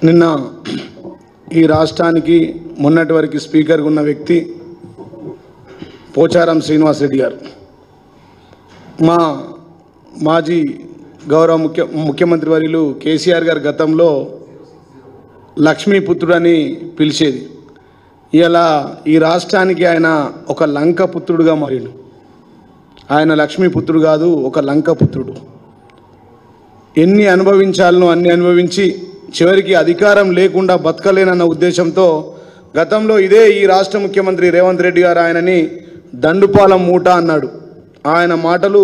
నిన్న ఈ రాష్ట్రానికి మొన్నటి వరకు స్పీకర్గా ఉన్న వ్యక్తి పోచారం శ్రీనివాస్ రెడ్డి గారు మా మాజీ గౌరవ ముఖ్యమంత్రి వర్యులు కేసీఆర్ గారు గతంలో లక్ష్మీపుత్రుడు అని పిలిచేది. ఇలా ఈ రాష్ట్రానికి ఆయన ఒక లంక పుత్రుడుగా మారిండు. ఆయన లక్ష్మీపుత్రుడు కాదు, ఒక లంక పుత్రుడు. ఎన్ని అనుభవించాలనో అన్ని అనుభవించి చివరికి అధికారం లేకుండా బతకలేనన్న ఉద్దేశంతో గతంలో ఇదే ఈ రాష్ట్ర ముఖ్యమంత్రి రేవంత్ రెడ్డి గారు ఆయనని దండుపాలెం మూట అన్నాడు. ఆయన మాటలు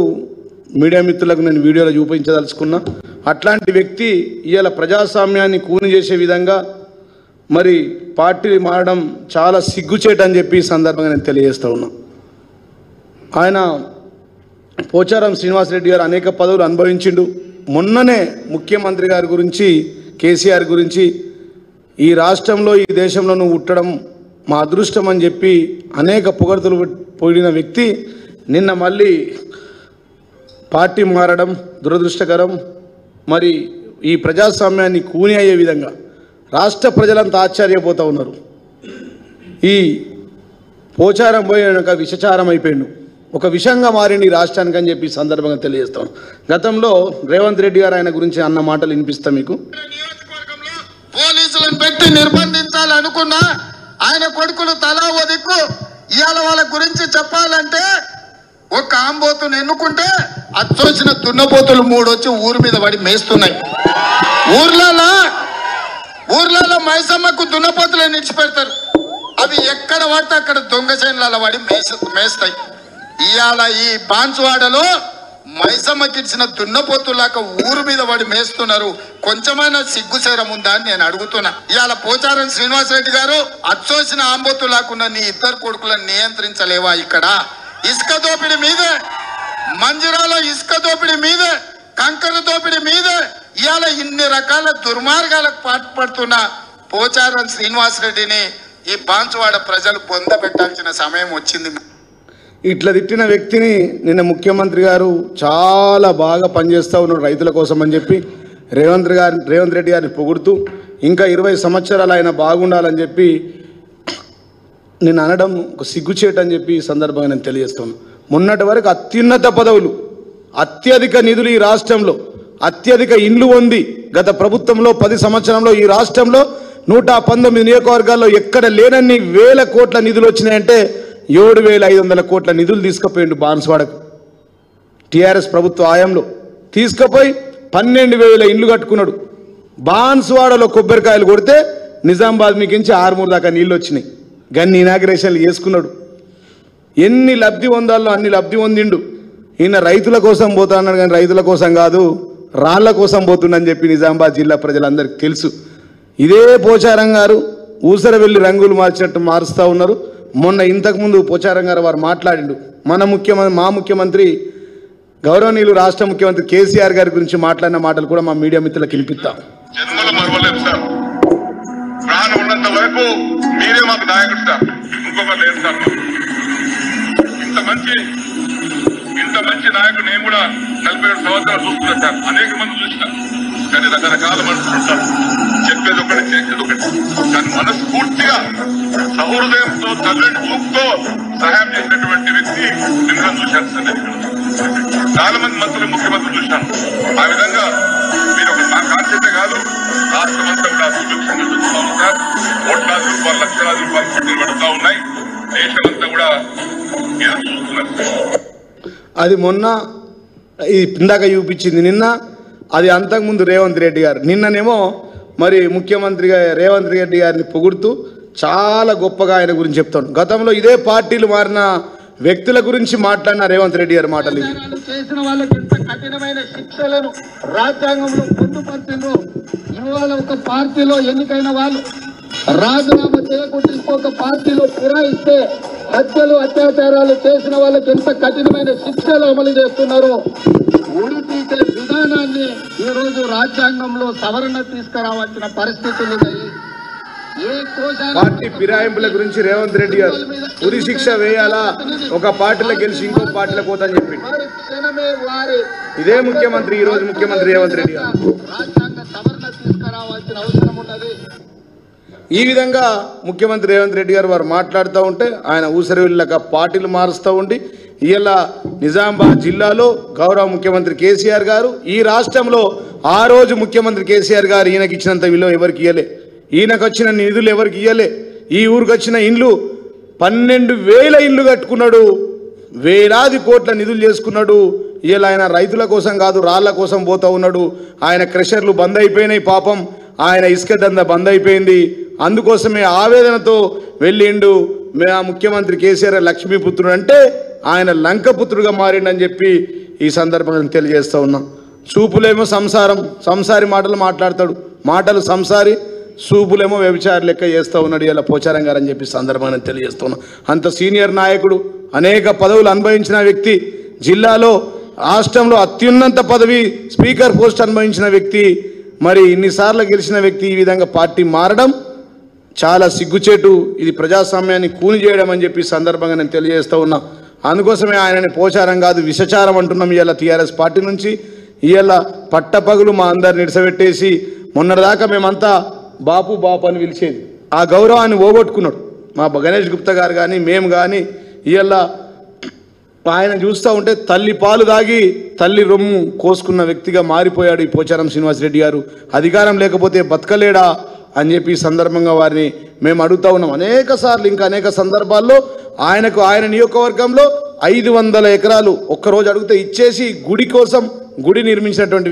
మీడియా మిత్రులకు నేను వీడియోలో చూపించదలుచుకున్నా. అట్లాంటి వ్యక్తి ఇవాళ ప్రజాస్వామ్యాన్ని కూని చేసే విధంగా మరి పార్టీ మారడం చాలా సిగ్గుచేటని చెప్పి ఈ సందర్భంగా నేను తెలియజేస్తూ ఉన్నా. ఆయన పోచారం శ్రీనివాస్ రెడ్డి గారు అనేక పదవులు అనుభవించిండు. మొన్ననే ముఖ్యమంత్రి గారి గురించి, కేసీఆర్ గురించి, ఈ రాష్ట్రంలో ఈ దేశంలో నువ్వు ఉట్టడం మా అదృష్టం అని చెప్పి అనేక పొగడ్తలు పోయిన వ్యక్తి నిన్న మళ్ళీ పార్టీ మారడం దురదృష్టకరం. మరి ఈ ప్రజాస్వామ్యాన్ని కూని అయ్యే విధంగా రాష్ట్ర ప్రజలంతా ఆశ్చర్యపోతూ ఉన్నారు. ఈ పోచారం పోయినాక విషచారం అయిపోయిండు, ఒక విషంగా మారింది ఈ రాష్ట్రానికి అని చెప్పి సందర్భంగా తెలియజేస్తాను. గతంలో రేవంత్ రెడ్డి గారు ఆయన గురించి అన్న మాటలు వినిపిస్తా మీకు. పోలీసులను పెట్టి నిర్బంధించాలనుకున్నా ఆయన కొడుకులు తలా ఓ దిక్కు. ఇవాళ వాళ్ళ గురించి చెప్పాలంటే ఒక ఆంబోతును ఎన్నుకుంటే అచ్చొచ్చిన దున్నపోతులు 3 వచ్చి ఊరి మీద పడి మేస్తున్నాయి. ఊర్లలో మైసమ్మకు దున్నపోతులను నిడిచిపెడతారు. అవి ఎక్కడ పడితే అక్కడ దొంగ చేనులలో పడి మేస్తాయి. ఇవాళ ఈ బాన్సువాడలో మైసమ్మకి ఇచ్చిన దున్నపోతులాక ఊరు మీద పడి మేస్తున్నారు. కొంచెమైనా సిగ్గుచేరం ఉందా అని నేను అడుగుతున్నా. ఇవాళ పోచారం శ్రీనివాసరెడ్డి గారు అచ్చోసిన ఆంబోతులాకున్న నీ 2 కొడుకులను నియంత్రించలేవా? ఇక్కడ ఇసుక దోపిడీ మీదే, మంజిరాలో ఇసుక దోపిడీ మీదే, కంకర దోపిడీ మీదే ఇవాళ ఇన్ని రకాల దుర్మార్గాలకు పాటుపడుతున్న పోచారం శ్రీనివాసరెడ్డిని ఈ బాన్సువాడ ప్రజలు పొందబెట్టాల్సిన సమయం వచ్చింది. ఇట్లా తిట్టిన వ్యక్తిని నిన్న ముఖ్యమంత్రి గారు చాలా బాగా పనిచేస్తూ ఉన్నాడు రైతుల కోసం అని చెప్పి రేవంత్ రెడ్డి గారిని పొగుడుతూ ఇంకా 20 సంవత్సరాలు ఆయన బాగుండాలని చెప్పి నేను అనడం ఒక సిగ్గుచేటు అని చెప్పి ఈ సందర్భంగా నేను తెలియజేస్తాను. మొన్నటి వరకు అత్యున్నత పదవులు, అత్యధిక నిధులు ఈ రాష్ట్రంలో, అత్యధిక ఇండ్లు ఉంది గత ప్రభుత్వంలో 10 సంవత్సరంలో ఈ రాష్ట్రంలో 119 నియోజకవర్గాల్లో ఎక్కడ లేనన్ని వేల కోట్ల నిధులు వచ్చినాయంటే 7,500 కోట్ల నిధులు తీసుకుపోయిండు బాన్సువాడకు. టీఆర్ఎస్ ప్రభుత్వ ఆయంలో తీసుకుపోయి 12,000 ఇండ్లు కట్టుకున్నాడు. బాన్సువాడలో కొబ్బరికాయలు కొడితే నిజామాబాద్ మీకించి 6 దాకా నీళ్ళు వచ్చినాయి. గన్ని ఇనాగ్రేషన్లు చేసుకున్నాడు. ఎన్ని లబ్ధి పొందాలో అన్ని లబ్ధి పొందిండు. ఈయన రైతుల కోసం పోతా అన్నాడు, కానీ రైతుల కోసం కాదు, రాళ్ల కోసం పోతుండని చెప్పి నిజామాబాద్ జిల్లా ప్రజలందరికీ తెలుసు. ఇదే పోచారం గారు ఊసర వెళ్ళి రంగులు మార్చినట్టు మారుస్తూ ఉన్నారు. మొన్న ఇంతకుముందు పోచారం గారు వారు మాట్లాడిండు. మా ముఖ్యమంత్రి గౌరవనీయులు రాష్ట్ర ముఖ్యమంత్రి కేసీఆర్ గారి గురించి మాట్లాడిన మాటలు కూడా మా మీడియా మిత్రులకు వినిపిస్తాం. ప్రాణం ఉన్నంత వరకు మీరే మాకు నాయకుడు సార్, ఇంకొకరు లేదు సార్. ఇంత మంచి నాయకుడు నేను కూడా 47 సంవత్సరాలు చూస్తున్నాను సార్. అనేక మంది చూసినా, కానీ రకరకాల మనుషులు ఉంటారు. చెప్పేది ఒకటి, చేసేది ఒకటి. కానీ మనస్ఫూర్తిగా సహృదయంతో చల్లని చూపుతో సహాయం చేసినటువంటి వ్యక్తి నిన్న చూశాను సార్. నేను చాలా మంది మంత్రులు, ముఖ్యమంత్రులు చూశాను. ఆ విధంగా మీరు ఒక నా కాన్సెప్టే కాదు, రాష్ట్రం అంతా కూడా సుభిక్షంగా చూస్తూ ఉంటారు. కోట్లాది రూపాయలు, లక్షలాది రూపాయలు పట్టులు పెడుతూ ఉన్నాయి. దేశమంతా కూడా ఎదురు చూస్తున్నారు. అది మొన్న ఇందాక చూపించింది, నిన్న అది అంతకుముందు రేవంత్ రెడ్డి గారు. నిన్ననేమో మరి ముఖ్యమంత్రిగా రేవంత్ రెడ్డి గారిని పొగుడుతూ చాలా గొప్పగా ఆయన గురించి చెప్తాను. గతంలో ఇదే పార్టీలు మారిన వ్యక్తుల గురించి మాట్లాడిన రేవంత్ రెడ్డి గారి మాటలు చేసిన వాళ్ళకి ఎంత కఠినమైన శిక్షలను రాజ్యాంగంలో పొందుపరిచిందో. ఇవాళ ఒక పార్టీలో ఎన్నికైన వాళ్ళు రాజీనామా చేయకుండా ఇంకొక పార్టీలో ఫిరాయిస్తే హత్యలు, అత్యాచారాలు చేసిన వాళ్ళకి ఎంత కఠినమైన శిక్షలు అమలు చేస్తున్నారో ఉరి తీసే విధానాన్ని ఈరోజు రాజ్యాంగంలో సవరణ తీసుకురావాల్సిన పరిస్థితులు ఉన్నాయి. పార్టీ ఫిరాయింపుల గురించి రేవంత్ రెడ్డి గారు ఉరి శిక్ష వేయాలా, ఒక పార్టీలో గెలిచి ఇంకో పార్టీలో పోతాని చెప్పి ఇదే ముఖ్యమంత్రి, ఈ రోజు ముఖ్యమంత్రి రేవంత్ రెడ్డి గారు రాజ్యాంగ సవరణ తీసుకురావాల్సిన అవసరం ఉన్నది. ఈ విధంగా ముఖ్యమంత్రి రేవంత్ రెడ్డి గారు వారు మాట్లాడుతూ ఉంటే ఆయన ఊసరవిల్లక పార్టీలు మారుస్తూ ఉండి ఇలా నిజామాబాద్ జిల్లాలో గౌరవ ముఖ్యమంత్రి కేసీఆర్ గారు ఈ రాష్ట్రంలో ఆ రోజు ముఖ్యమంత్రి కేసీఆర్ గారు ఈయనకి ఇచ్చినంత విలువ ఎవరికి ఇవ్వలే, ఈయనకు వచ్చిన నిధులు ఎవరికి ఇవ్వలే. ఈ ఊరికి వచ్చిన ఇండ్లు 12,000 ఇండ్లు కట్టుకున్నాడు, వేలాది కోట్ల నిధులు చేసుకున్నాడు. ఇలా ఆయన రైతుల కోసం కాదు రాళ్ల కోసం పోతూ ఉన్నాడు. ఆయన క్రషర్లు బంద్ అయిపోయినాయి, పాపం ఆయన ఇసుక దంద బంద్ అయిపోయింది. అందుకోసమే ఆవేదనతో వెళ్ళిండు. ఆ ముఖ్యమంత్రి కేసీఆర్ లక్ష్మీపుత్రుడు అంటే ఆయన లంకపుత్రుడుగా మారిండని చెప్పి ఈ సందర్భంగా తెలియజేస్తూ ఉన్నాం. చూపులేమో సంసారి మాటలు మాట్లాడతాడు, మాటలు సంసారి, చూపులేమో వ్యభిచారి లెక్క చేస్తూ ఉన్నాడు ఇలా పోచారం గారు అని చెప్పి సందర్భంగా తెలియజేస్తున్నాం. అంత సీనియర్ నాయకుడు, అనేక పదవులు అనుభవించిన వ్యక్తి, జిల్లాలో రాష్ట్రంలో అత్యున్నత పదవి స్పీకర్ పోస్ట్ అనుభవించిన వ్యక్తి, మరి ఇన్నిసార్లు గెలిచిన వ్యక్తి ఈ విధంగా పార్టీ మారడం చాలా సిగ్గుచేటు. ఇది ప్రజాస్వామ్యాన్ని కూని చేయడం అని చెప్పి సందర్భంగా నేను తెలియజేస్తూ ఉన్నా. అందుకోసమే ఆయనని పోచారం కాదు విషచారం అంటున్నాం. ఇవాళ టీఆర్ఎస్ పార్టీ నుంచి ఇవాళ పట్టపగులు మా అందరిని నిడిసబెట్టేసి మొన్నటిదాకా మేమంతా బాపు అని పిలిచేది, ఆ గౌరవాన్ని ఓగొట్టుకున్నాడు మా గణేష్ గుప్తా గారు కానీ మేము కానీ. ఇవాళ ఆయన చూస్తూ ఉంటే తల్లి పాలు దాగి తల్లి రొమ్ము కోసుకున్న వ్యక్తిగా మారిపోయాడు ఈ పోచారం శ్రీనివాసరెడ్డి గారు. అధికారం లేకపోతే బతకలేడా అని చెప్పి ఈ సందర్భంగా వారిని మేము అడుగుతూ ఉన్నాం. అనేక సార్లు ఇంకా అనేక సందర్భాల్లో ఆయన నియోజకవర్గంలో 500 ఎకరాలు ఒక్కరోజు అడిగితే ఇచ్చేసి గుడి కోసం గుడి నిర్మించినటువంటి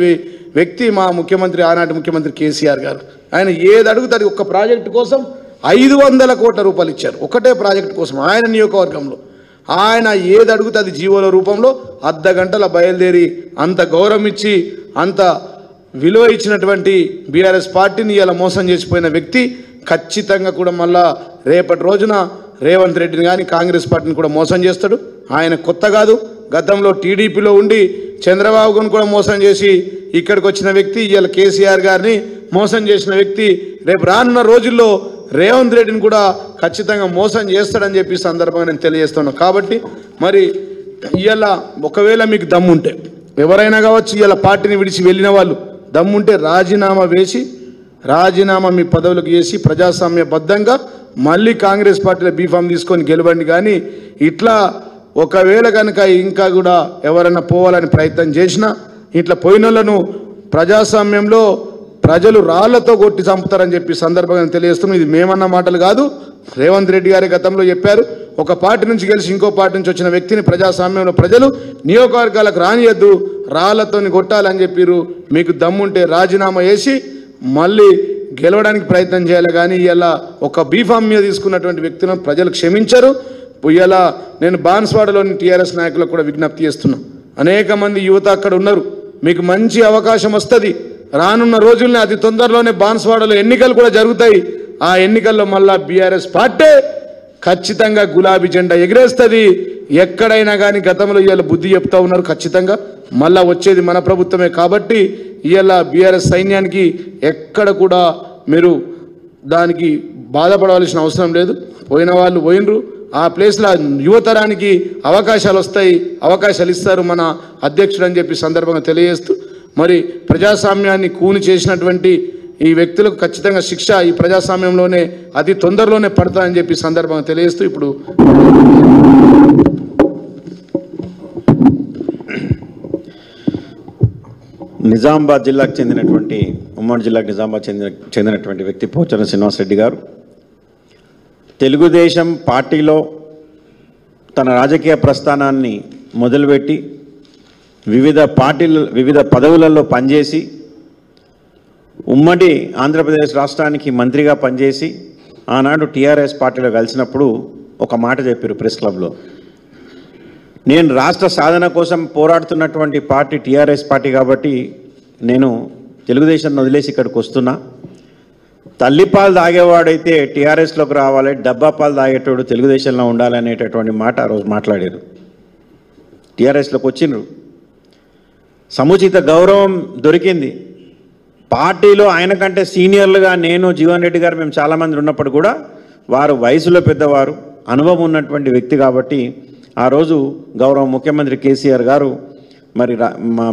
వ్యక్తి మా ముఖ్యమంత్రి, ఆనాటి ముఖ్యమంత్రి కేసీఆర్ గారు. ఆయన ఏది అడుగుతుంది ఒక్క ప్రాజెక్టు కోసం 500 కోట్ల రూపాయలు ఇచ్చారు, ఒకటే ప్రాజెక్టు కోసం ఆయన నియోజకవర్గంలో. ఆయన ఏది అడుగుతుంది జీవోల రూపంలో అర్ధ గంటల బయలుదేరి అంత గౌరవం ఇచ్చి అంత విలువ ఇచ్చినటువంటి బీఆర్ఎస్ పార్టీని ఇలా మోసం చేసిపోయిన వ్యక్తి ఖచ్చితంగా కూడా మళ్ళా రేపటి రోజున రేవంత్ రెడ్డిని కానీ కాంగ్రెస్ పార్టీని కూడా మోసం చేస్తాడు. ఆయన కొత్త కాదు, గతంలో టీడీపీలో ఉండి చంద్రబాబును కూడా మోసం చేసి ఇక్కడికి వచ్చిన వ్యక్తి, ఇవాళ కేసీఆర్ గారిని మోసం చేసిన వ్యక్తి. రేపు రానున్న రోజుల్లో రేవంత్ రెడ్డిని కూడా ఖచ్చితంగా మోసం చేస్తాడని చెప్పి సందర్భంగా నేను తెలియజేస్తున్నాను. కాబట్టి మరి ఇవాళ ఒకవేళ మీకు దమ్ముంటే ఎవరైనా కావచ్చు, ఇవాళ పార్టీని విడిచి వెళ్ళిన వాళ్ళు దమ్ముంటే రాజీనామా మీ పదవులకు చేసి ప్రజాస్వామ్యబద్ధంగా మళ్ళీ కాంగ్రెస్ పార్టీలో బీఫామ్ తీసుకొని గెలవండి. కానీ ఇట్లా ఒకవేళ కనుక ఇంకా కూడా ఎవరైనా పోవాలని ప్రయత్నం చేసినా ఇట్లా పోయినోళ్ళను ప్రజాస్వామ్యంలో ప్రజలు రాళ్లతో కొట్టి చంపుతారని చెప్పి సందర్భంగా తెలియజేస్తున్నాం. ఇది మేమన్న మాటలు కాదు, రేవంత్ రెడ్డి గారి గతంలో చెప్పారు. ఒక పార్టీ నుంచి గెలిచి ఇంకో పార్టీ నుంచి వచ్చిన వ్యక్తిని ప్రజాస్వామ్యంలో ప్రజలు నియోజకవర్గాలకు రానియద్దు, రాళ్లతోని కొట్టాలని చెప్పారు. మీకు దమ్ముంటే రాజీనామా చేసి మళ్ళీ గెలవడానికి ప్రయత్నం చేయాలి. కానీ ఇలా ఒక బీఫామ్ మీద తీసుకున్నటువంటి వ్యక్తులను ప్రజలు క్షమించరు. ఇలా నేను బాన్స్వాడలోని టీఆర్ఎస్ నాయకులకు కూడా విజ్ఞప్తి చేస్తున్నాను. అనేక మంది యువత అక్కడ ఉన్నారు, మీకు మంచి అవకాశం వస్తుంది. రానున్న రోజుల్ని అతి తొందరలోనే బాన్స్వాడలో ఎన్నికలు కూడా జరుగుతాయి. ఆ ఎన్నికల్లో మళ్ళా బీఆర్ఎస్ పార్టీ ఖచ్చితంగా గులాబీ జెండా ఎగిరేస్తుంది. ఎక్కడైనా కానీ గతంలో ఇవాళ బుద్ధి చెప్తా ఉన్నారు, ఖచ్చితంగా మళ్ళా వచ్చేది మన ప్రభుత్వమే. కాబట్టి ఇవాళ బీఆర్ఎస్ సైన్యానికి ఎక్కడ కూడా మీరు దానికి బాధపడవలసిన అవసరం లేదు. పోయిన వాళ్ళు పోయినరు, ఆ ప్లేస్లో యువతరానికి అవకాశాలు వస్తాయి, అవకాశాలు ఇస్తారు మన అధ్యక్షుడు అని చెప్పి సందర్భంగా తెలియజేస్తూ, మరి ప్రజాస్వామ్యాన్ని కూని చేసినటువంటి ఈ వ్యక్తులకు ఖచ్చితంగా శిక్ష ఈ ప్రజాస్వామ్యంలోనే అతి తొందరలోనే పడతాయని చెప్పి సందర్భంగా తెలియజేస్తూ ఇప్పుడు నిజామాబాద్ జిల్లాకు చెందినటువంటి ఉమ్మడి జిల్లాకు నిజామాబాద్ చెందినటువంటి వ్యక్తి పోచారం శ్రీనివాసరెడ్డి గారు తెలుగుదేశం పార్టీలో తన రాజకీయ ప్రస్థానాన్ని మొదలుపెట్టి వివిధ పదవులలో పనిచేసి ఉమ్మడి ఆంధ్రప్రదేశ్ రాష్ట్రానికి మంత్రిగా పనిచేసి ఆనాడు టీఆర్ఎస్ పార్టీలో కలిసినప్పుడు ఒక మాట చెప్పారు ప్రెస్ క్లబ్లో, నేను రాష్ట్ర సాధన కోసం పోరాడుతున్నటువంటి పార్టీ టీఆర్ఎస్ పార్టీ కాబట్టి నేను తెలుగుదేశాన్ని వదిలేసి ఇక్కడికి వస్తున్నా, తల్లిపాలు తాగేవాడైతే టీఆర్ఎస్లోకి రావాలి, డబ్బా పాలు తాగేటోడు తెలుగుదేశంలో ఉండాలనేటటువంటి మాట ఆ రోజు మాట్లాడారు. టీఆర్ఎస్లోకి వచ్చిండ్రు, సముచిత గౌరవం దొరికింది. పార్టీలో ఆయన కంటే సీనియర్లుగా నేను జీవన్ రెడ్డి గారు మేము చాలామంది ఉన్నప్పుడు కూడా వారు వయసులో పెద్దవారు, అనుభవం ఉన్నటువంటి వ్యక్తి కాబట్టి ఆ రోజు గౌరవ ముఖ్యమంత్రి కేసీఆర్ గారు మరి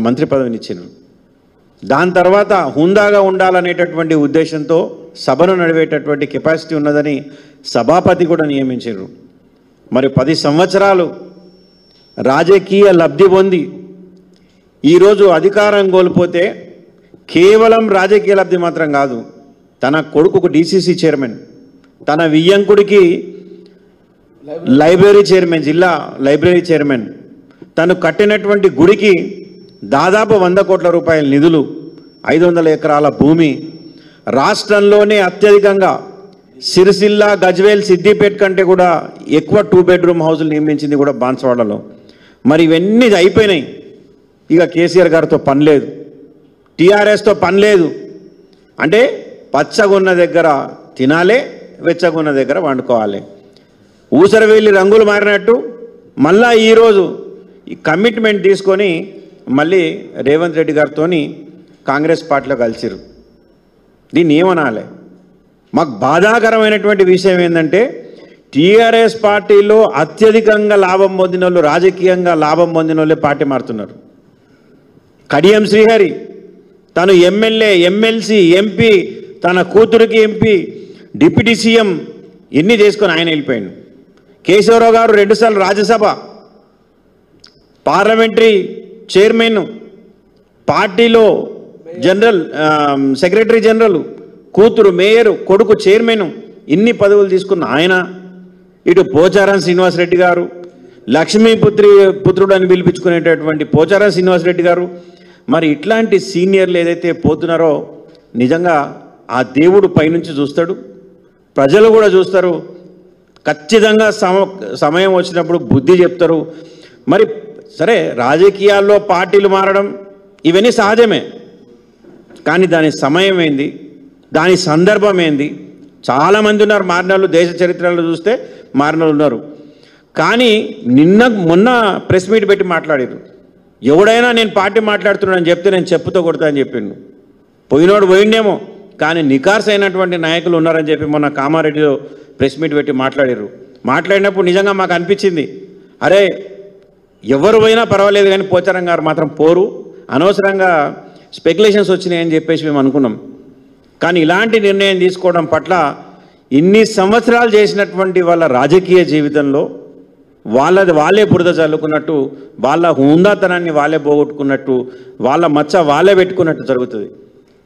మంత్రి పదవిని ఇచ్చారు. దాని తర్వాత హుందాగా ఉండాలనేటటువంటి ఉద్దేశంతో సభను నడిపేటటువంటి కెపాసిటీ ఉన్నదని సభాపతి కూడా నియమించారు. మరి 10 సంవత్సరాలు రాజకీయ లబ్ధి పొంది ఈరోజు అధికారం కోల్పోతే కేవలం రాజకీయ లబ్ధి మాత్రం కాదు, తన కొడుకు డీసీసీ చైర్మన్, తన వియ్యంకుడికి లైబ్రరీ చైర్మన్, జిల్లా లైబ్రరీ చైర్మన్, తను కట్టినటువంటి గుడికి దాదాపు 100 కోట్ల రూపాయల నిధులు, 500 ఎకరాల భూమి, రాష్ట్రంలోనే అత్యధికంగా సిరిసిల్ల, గజ్వేల్, సిద్దిపేట కంటే కూడా ఎక్కువ 2 బెడ్రూమ్ హౌసులు నిర్మించింది కూడా బాన్స్వాడలో. మరి ఇవన్నీ అయిపోయినాయి. ఇక కేసీఆర్ గారితో పని లేదు, టీఆర్ఎస్తో పని లేదు. అంటే పచ్చగున్న దగ్గర తినాలే, వెచ్చగున్న దగ్గర వండుకోవాలి. ఊసర వెళ్ళి రంగులు మారినట్టు మళ్ళా ఈరోజు ఈ కమిట్మెంట్ తీసుకొని మళ్ళీ రేవంత్ రెడ్డి గారితో కాంగ్రెస్ పార్టీలో కలిసిరు. దీన్ని ఏమనాలి? మాకు బాధాకరమైనటువంటి విషయం ఏంటంటే టీఆర్ఎస్ పార్టీలో అత్యధికంగా లాభం పొందిన వాళ్ళు, రాజకీయంగా లాభం పొందిన వాళ్ళే పార్టీ మారుతున్నారు. కడియం శ్రీహరి తను ఎమ్మెల్యే, ఎమ్మెల్సీ, ఎంపీ, తన కూతురికి ఎంపీ, డిప్యూటీ సీఎం ఇన్ని చేసుకొని ఆయన వెళ్ళిపోయాడు. కేశవరావు గారు 2 సార్లు రాజ్యసభ, పార్లమెంటరీ చైర్మన్, పార్టీలో జనరల్ సెక్రటరీ జనరల్, కూతురు మేయరు, కొడుకు చైర్మన్, ఇన్ని పదవులు తీసుకున్న ఆయన. ఇటు పోచారం శ్రీనివాసరెడ్డి గారు, పుత్రుడు అని పిలిపించుకునేటటువంటి పోచారం శ్రీనివాసరెడ్డి గారు. మరి ఇట్లాంటి సీనియర్లు ఏదైతే పోతున్నారో నిజంగా ఆ దేవుడు పైనుంచి చూస్తాడు, ప్రజలు కూడా చూస్తారు. ఖచ్చితంగా సమయం వచ్చినప్పుడు బుద్ధి చెప్తారు. మరి సరే, రాజకీయాల్లో పార్టీలు మారడం ఇవన్నీ సహజమే, కానీ దాని సమయం ఏంది, దాని సందర్భం ఏంది? చాలామంది ఉన్నారు మారిన వాళ్ళు, దేశ చరిత్రలో చూస్తే మారిన వాళ్ళు ఉన్నారు. కానీ మొన్న ప్రెస్ మీట్ పెట్టి మాట్లాడారు. ఎవడైనా నేను పార్టీ మాట్లాడుతున్నానని చెప్తే నేను చెప్పుతో కొడతా అని చెప్పిండు. పోయినోడు పోయిండేమో, కానీ నికార్స్ అయినటువంటి నాయకులు ఉన్నారని చెప్పి మొన్న కామారెడ్డిలో ప్రెస్ మీట్ పెట్టి మాట్లాడారు. మాట్లాడినప్పుడు నిజంగా మాకు అనిపించింది, అరే ఎవరు పోయినా పర్వాలేదు కానీ పోచారం గారు మాత్రం పోరు, అనవసరంగా స్పెక్యులేషన్స్ వచ్చినాయని చెప్పేసి మేము అనుకున్నాం. కానీ ఇలాంటి నిర్ణయం తీసుకోవడం పట్ల ఇన్ని సంవత్సరాలు చేసినటువంటి వాళ్ళ రాజకీయ జీవితంలో వాళ్ళే బురద చల్లుకున్నట్టు, వాళ్ళ హుందాతనాన్ని వాళ్ళే పోగొట్టుకున్నట్టు, వాళ్ళ మచ్చ వాళ్ళే పెట్టుకున్నట్టు జరుగుతుంది.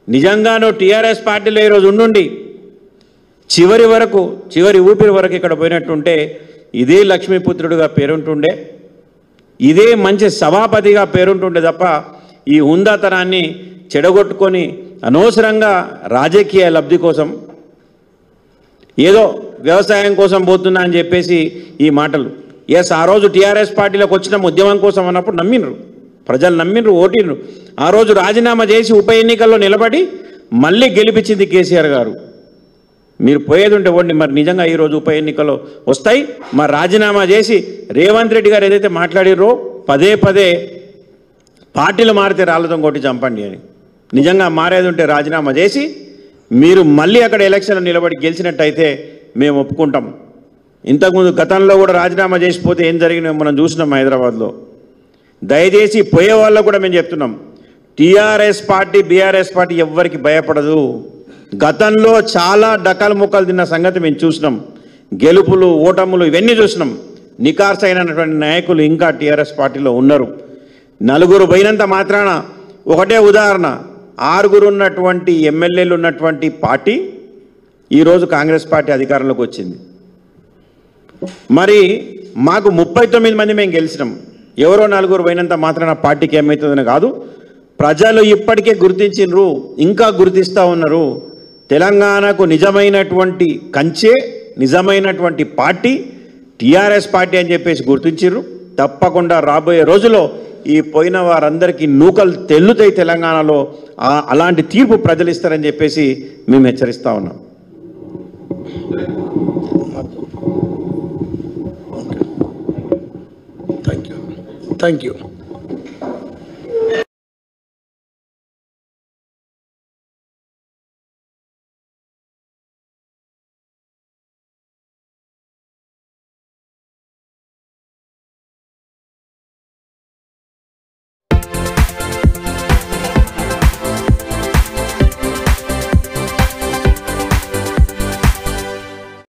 నిజంగానూ టీఆర్ఎస్ పార్టీలో ఈరోజు ఉండుండి చివరి వరకు, చివరి ఊపిరి వరకు ఇక్కడ పోయినట్టుంటే ఇదే లక్ష్మీపుత్రుడిగా పేరుంటుండే, ఇదే మంచి సభాపతిగా పేరుంటుండే తప్ప ఈ హుందాతనాన్ని చెడగొట్టుకొని అనవసరంగా రాజకీయ లబ్ధి కోసం ఏదో వ్యవసాయం కోసం పోతున్నా అని చెప్పేసి ఈ మాటలు. ఎస్, ఆ రోజు టీఆర్ఎస్ పార్టీలోకి వచ్చిన ఉద్యమం కోసం అన్నప్పుడు నమ్మినరు, ప్రజలు నమ్మినరు, ఓటినరు. ఆ రోజు రాజీనామా చేసి ఉప ఎన్నికల్లో నిలబడి మళ్ళీ గెలిపించింది కేసీఆర్ గారు. మీరు పోయేది ఉంటే ఓడి. మరి నిజంగా ఈరోజు ఉప ఎన్నికల్లో వస్తాయి. మరి రాజీనామా చేసి రేవంత్ రెడ్డి గారు ఏదైతే మాట్లాడిరో పదే పదే పార్టీలు మారితే రాళ్ళతో కొట్టి చంపండి అని, నిజంగా మారేది ఉంటే రాజీనామా చేసి మీరు మళ్ళీ అక్కడ ఎలక్షన్లో నిలబడి గెలిచినట్టయితే మేము ఒప్పుకుంటాం. ఇంతకుముందు గతంలో కూడా రాజీనామా చేసిపోతే ఏం జరిగినా మనం చూసినాం హైదరాబాద్లో. దయచేసి పోయే వాళ్ళకు కూడా మేము చెప్తున్నాం, టీఆర్ఎస్ పార్టీ, బీఆర్ఎస్ పార్టీ ఎవ్వరికి భయపడదు. గతంలో చాలా డకాలు ముక్కలు తిన్న సంగతి మేము చూసినాం. గెలుపులు, ఓటములు ఇవన్నీ చూసినాం. నికార్స్ అయినటువంటి నాయకులు ఇంకా టీఆర్ఎస్ పార్టీలో ఉన్నారు. 4 పోయినంత మాత్రాన, ఒకటే ఉదాహరణ, 6 ఉన్నటువంటి ఎమ్మెల్యేలు ఉన్నటువంటి పార్టీ ఈరోజు కాంగ్రెస్ పార్టీ అధికారంలోకి వచ్చింది. మరి మాకు 39 మంది మేము గెలిచినాం. ఎవరో 4 పోయినంత మాత్రాన పార్టీకి ఏమవుతుందని కాదు, ప్రజలు ఇప్పటికే గుర్తించినరు, ఇంకా గుర్తిస్తూ ఉన్నారు. తెలంగాణకు నిజమైనటువంటి కంచే, నిజమైనటువంటి పార్టీ టీఆర్ఎస్ పార్టీ అని చెప్పేసి గుర్తించారు. తప్పకుండా రాబోయే రోజుల్లో ఈ పోయిన వారందరికీ నూకలు తెల్లుతాయి తెలంగాణలో. అలాంటి తీర్పు ప్రజలు ఇస్తారని చెప్పేసి మేము హెచ్చరిస్తూ ఉన్నాం. Thank you.